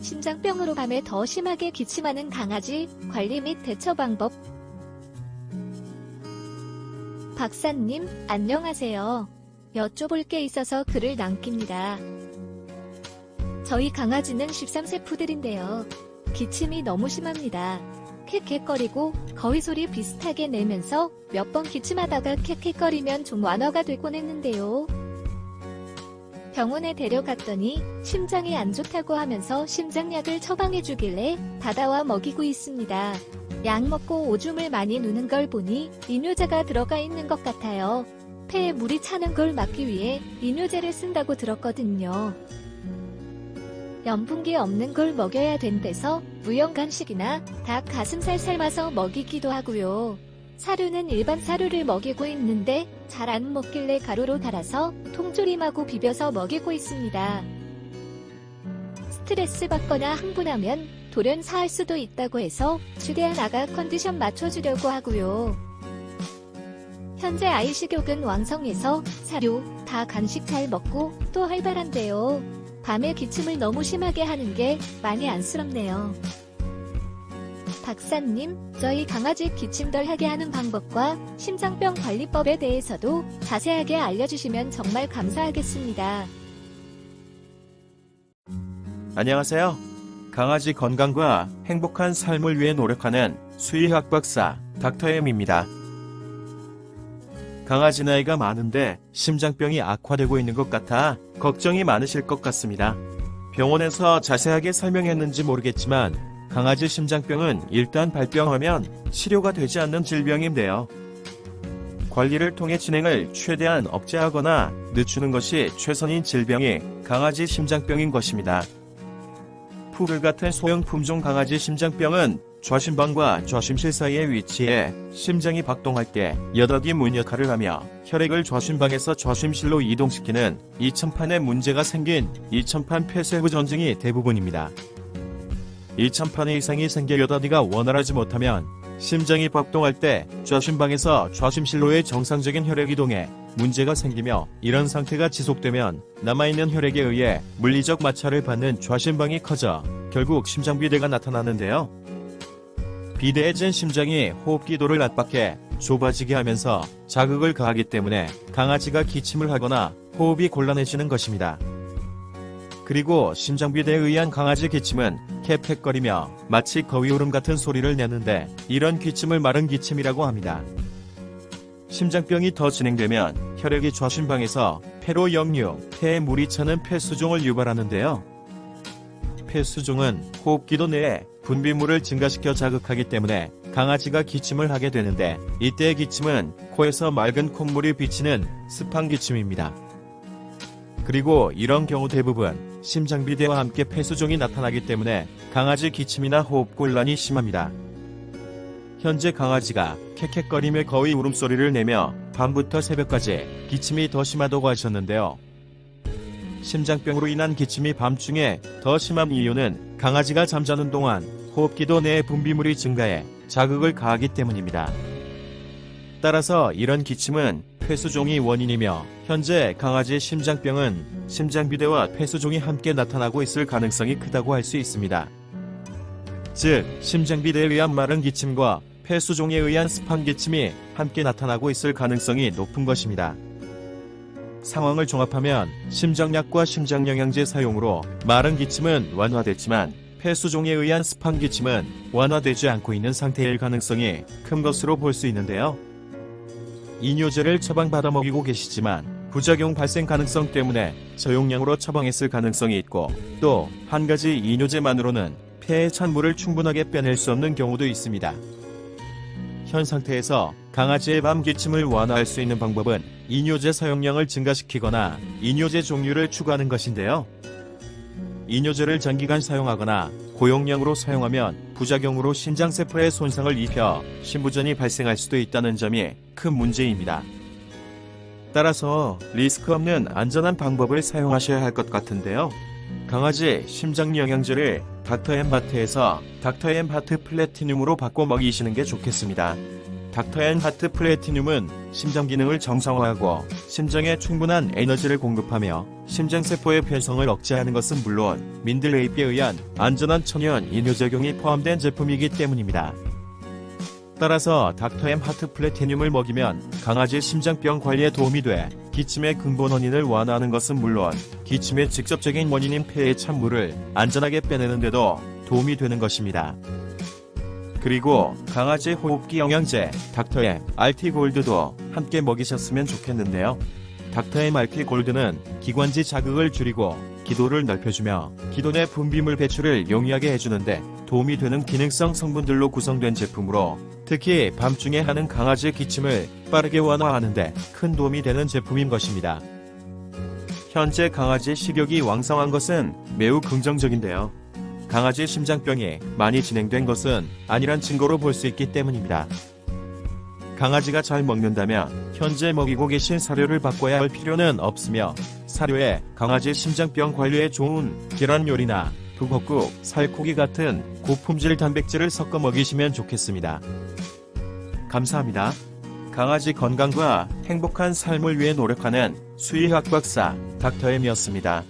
심장병으로 밤에 더 심하게 기침하는 강아지 관리 및 대처 방법. 박사님, 안녕하세요. 여쭤볼 게 있어서 글을 남깁니다. 저희 강아지는 13세 푸들인데요. 기침이 너무 심합니다. 캑캑거리고 거위 소리 비슷하게 내면서 몇 번 기침하다가 캑캑거리면 좀 완화가 되곤 했는데요. 병원에 데려갔더니 심장이 안 좋다고 하면서 심장약을 처방해주길래 받아와 먹이고 있습니다. 약 먹고 오줌을 많이 누는 걸 보니 이뇨제가 들어가 있는 것 같아요. 폐에 물이 차는 걸 막기 위해 이뇨제를 쓴다고 들었거든요. 염분기 없는 걸 먹여야 된대서 무염간식이나 닭 가슴살 삶아서 먹이기도 하고요. 사료는 일반 사료를 먹이고 있는데 잘 안 먹길래 가루로 달아서 통조림하고 비벼서 먹이고 있습니다. 스트레스 받거나 흥분하면 돌연 사할 수도 있다고 해서 최대한 아가 컨디션 맞춰주려고 하고요. 현재 아이 식욕은 왕성해서 사료, 다 간식 잘 먹고 또 활발한데요. 밤에 기침을 너무 심하게 하는 게 많이 안쓰럽네요. 박사님, 저희 강아지 기침 덜 하게 하는 방법과 심장병 관리법에 대해서도 자세하게 알려주시면 정말 감사하겠습니다. 안녕하세요. 강아지 건강과 행복한 삶을 위해 노력하는 수의학 박사 닥터엠입니다. 강아지 나이가 많은데 심장병이 악화되고 있는 것 같아 걱정이 많으실 것 같습니다. 병원에서 자세하게 설명했는지 모르겠지만 강아지 심장병은 일단 발병하면 치료가 되지 않는 질병인데요. 관리를 통해 진행을 최대한 억제하거나 늦추는 것이 최선인 질병이 강아지 심장병인 것입니다. 푸들 같은 소형 품종 강아지 심장병은 좌심방과 좌심실 사이에 위치해 심장이 박동할 때 여닫이 문 역할을 하며 혈액을 좌심방에서 좌심실로 이동시키는 이천판에 문제가 생긴 이천판 폐쇄부 전증이 대부분입니다. 이천판에 이상이 생겨 여닫이가 원활하지 못하면 심장이 박동할 때 좌심방에서 좌심실로의 정상적인 혈액 이동에 문제가 생기며 이런 상태가 지속되면 남아있는 혈액에 의해 물리적 마찰을 받는 좌심방이 커져 결국 심장비대가 나타나는데요. 비대해진 심장이 호흡기도를 압박해 좁아지게 하면서 자극을 가하기 때문에 강아지가 기침을 하거나 호흡이 곤란해지는 것입니다. 그리고 심장비대에 의한 강아지 기침은 캡캡거리며 마치 거위 울음 같은 소리를 내는데 이런 기침을 마른 기침이라고 합니다. 심장병이 더 진행되면 혈액이 좌심방에서 폐로 역류, 폐에 물이 차는 폐수종을 유발하는데요. 폐수종은 호흡기도 내에 분비물을 증가시켜 자극하기 때문에 강아지가 기침을 하게 되는데 이때의 기침은 코에서 맑은 콧물이 비치는 스팡 기침입니다. 그리고 이런 경우 대부분 심장비대와 함께 폐수종이 나타나기 때문에 강아지 기침이나 호흡곤란이 심합니다. 현재 강아지가 캑캑거리며 거의 울음소리를 내며 밤부터 새벽까지 기침이 더 심하다고 하셨는데요. 심장병으로 인한 기침이 밤중에 더 심한 이유는 강아지가 잠자는 동안 호흡기도 내에 분비물이 증가해 자극을 가하기 때문입니다. 따라서 이런 기침은 폐수종이 원인이며 현재 강아지의 심장병은 심장비대와 폐수종이 함께 나타나고 있을 가능성이 크다고 할 수 있습니다. 즉, 심장비대에 의한 마른 기침과 폐수종에 의한 스팡 기침이 함께 나타나고 있을 가능성이 높은 것입니다. 상황을 종합하면 심장약과 심장영양제 사용으로 마른 기침은 완화됐지만 폐수종에 의한 스팡 기침은 완화되지 않고 있는 상태일 가능성이 큰 것으로 볼 수 있는데요. 이뇨제를 처방받아 먹이고 계시지만 부작용 발생 가능성 때문에 저용량으로 처방했을 가능성이 있고 또 한 가지 이뇨제만으로는 폐에 찬 물을 충분하게 빼낼 수 없는 경우도 있습니다. 현 상태에서 강아지의 밤 기침을 완화할 수 있는 방법은 이뇨제 사용량을 증가시키거나 이뇨제 종류를 추가하는 것인데요. 이뇨제를 장기간 사용하거나 고용량으로 사용하면 부작용으로 신장세포에 손상을 입혀 심부전이 발생할 수도 있다는 점이 큰 문제입니다. 따라서 리스크 없는 안전한 방법을 사용하셔야 할 것 같은데요. 강아지 심장영양제를 닥터엠 하트에서 닥터엠 하트 플래티늄으로 바꿔 먹이시는 게 좋겠습니다. 닥터앤 하트 플래티늄은 심장 기능을 정상화하고 심장에 충분한 에너지를 공급하며 심장세포의 변성을 억제하는 것은 물론 민들레입에 의한 안전한 천연 이뇨작용이 포함된 제품이기 때문입니다. 따라서 닥터엠 하트 플래티늄을 먹이면 강아지 심장병 관리에 도움이 돼 기침의 근본 원인을 완화하는 것은 물론 기침의 직접적인 원인인 폐의 찬물을 안전하게 빼내는 데도 도움이 되는 것입니다. 그리고 강아지 호흡기 영양제 닥터엠 RT 골드도 함께 먹이셨으면 좋겠는데요. 닥터엠 RT 골드는 기관지 자극을 줄이고 기도를 넓혀주며 기도 내 분비물 배출을 용이하게 해주는데 도움이 되는 기능성 성분들로 구성된 제품으로 특히 밤중에 하는 강아지 기침을 빠르게 완화하는 데 큰 도움이 되는 제품인 것입니다. 현재 강아지 식욕이 왕성한 것은 매우 긍정적인데요. 강아지 심장병이 많이 진행된 것은 아니란 증거로 볼 수 있기 때문입니다. 강아지가 잘 먹는다면 현재 먹이고 계신 사료를 바꿔야 할 필요는 없으며 사료에 강아지 심장병 관리에 좋은 계란 요리나 북엇국, 살코기 같은 고품질 단백질을 섞어 먹이시면 좋겠습니다. 감사합니다. 강아지 건강과 행복한 삶을 위해 노력하는 수의학 박사 닥터엠이었습니다.